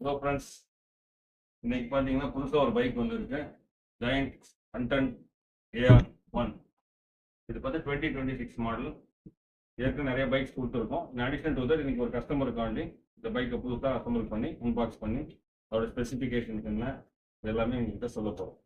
Hello friends, இன்னைக்கு பார்த்தீங்கன்னா புதுசாக ஒரு பைக் வந்துருக்கு. Giant content AR1. இது பார்த்து 2026 மாடல். ஏற்கனவே நிறைய பைக்ஸ் கொடுத்துருக்கோம். இன் அடிஷன் டு தட் இன்னைக்கு ஒரு கஸ்டமருக்காண்டி இந்த பைக்கை புதுசாக அசம்பிள் பண்ணி அன்பாக்ஸ் பண்ணி அதோட ஸ்பெசிஃபிகேஷன்ஸ் என்ன இது எல்லாமே எங்ககிட்ட சொல்ல போகிறோம்.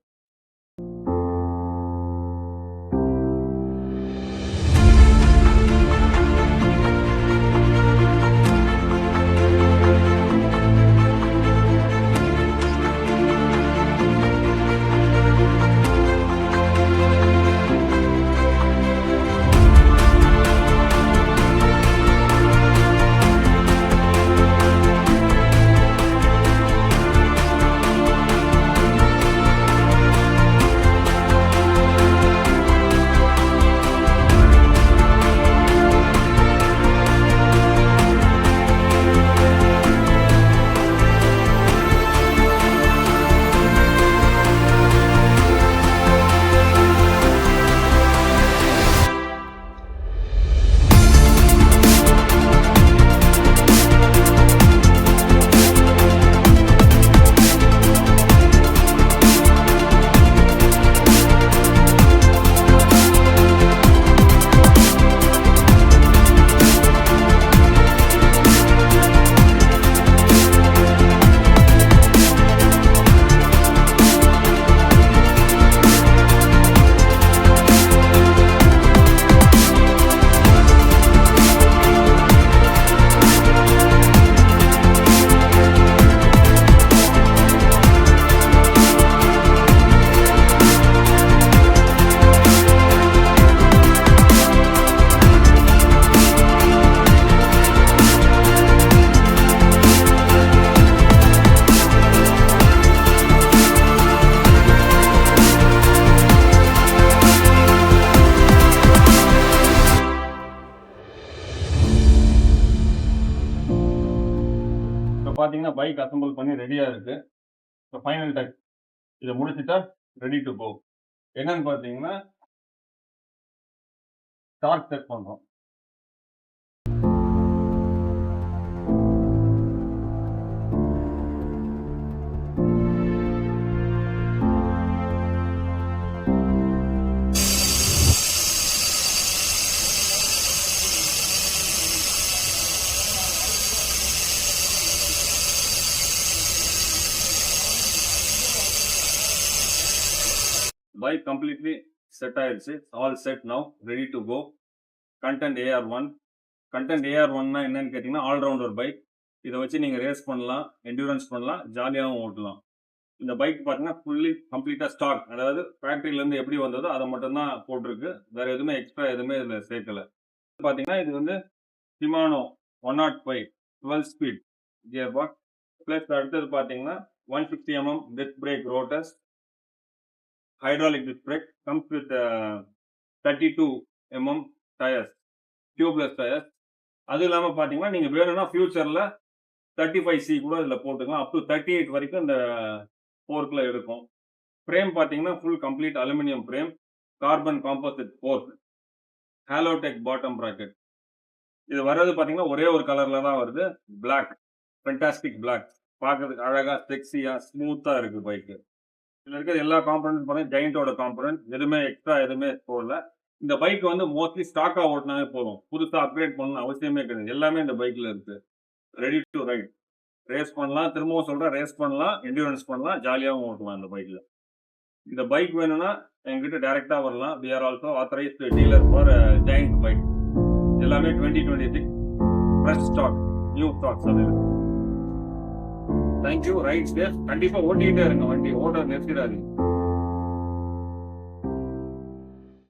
பார்த்தீங்கன்னா பைக் அசம்பிள் பண்ணி ரெடியாக இருக்கு. இப்போ ஃபைனல் டச் இதை முடிச்சுட்டா ரெடி டு கோ. என்னன்னு பார்த்தீங்கன்னா டார்க் செட் பண்ணுறோம். Bike completely set ஆயிடுச்சு. All set now, ready to go. Content AR1. Content AR1னா என்னன்னு கேட்டிங்கன்னா ஆல்ரவுண்டர் பைக். இதை வச்சு நீங்கள் ரேஸ் பண்ணலாம், என்டூரன்ஸ் பண்ணலாம், ஜாலியாகவும் ஓட்டலாம். இந்த பைக் பார்த்தீங்கன்னா ஃபுல்லி கம்ப்ளீட்டாக ஸ்டாக், அதாவது ஃபேக்ட்ரியிலேருந்து எப்படி வந்ததோ அதை மட்டும்தான் போட்டிருக்கு. வேறு எதுவுமே எக்ஸ்ட்ரா எதுவுமே இதில் சேர்க்கலை. பார்த்தீங்கன்னா இது வந்து Shimano 105 12 speed gear box. Plus அடுத்தது பார்த்தீங்கன்னா 150 mm disc brake rotors. Hydraulic disc brake comes with 32 mm tires, tubeless tires. அது இல்லாமல் பார்த்தீங்கன்னா நீங்கள் வேணும்னா ஃபியூச்சரில் 35C கூட இதில் போட்டுக்கலாம். அப் டு 38 வரைக்கும் இந்த ஃபோர்க்கில் இருக்கும். ஃப்ரேம் பார்த்தீங்கன்னா full complete aluminium frame, carbon composite fork, Hollowtech bottom bracket. இது வர்றது பார்த்தீங்கன்னா ஒரே ஒரு கலரில் தான் வருது, பிளாக். Fantastic black. பார்க்கறதுக்கு அழகாக செக்ஸியாக ஸ்மூத்தாக இருக்குது பைக்கு. இதில் இருக்கிற எல்லா காம்பனன்ட் பார்த்தீங்கன்னா ஜெயண்டோட காம்பனன்ட், எதுவுமே எக்ஸ்ட்ரா எதுவுமே போடல. இந்த பைக் வந்து மோஸ்ட்லி ஸ்டாக்காக ஓட்டினாவே போதும், புதுசாக அப்கிரேட் பண்ணணும் அவசியமே கிடையாது. எல்லாமே இந்த பைக்கில் இருக்குது. Ready to right. ரேஸ் பண்ணலாம், திரும்பவும் சொல்கிறேன், ரேஸ் பண்ணலாம், என்டூரன்ஸ் பண்ணலாம், ஜாலியாகவும் ஓட்டலாம் இந்த பைக்கில். இந்த பைக் வேணும்னா எங்ககிட்ட டேரெக்டாக வரலாம். We are also authorised dealer for Giant bike. எல்லாமே 2026 ஃப்ரெஷ் ஸ்டாக், நியூ ஸ்டாக்ஸ். அது தேங்க்யூ. Ride safe. கண்டிப்பாக ஓட்டிகிட்டே இருங்க, வண்டி ஓட்ட நிறுத்திடாதீங்க.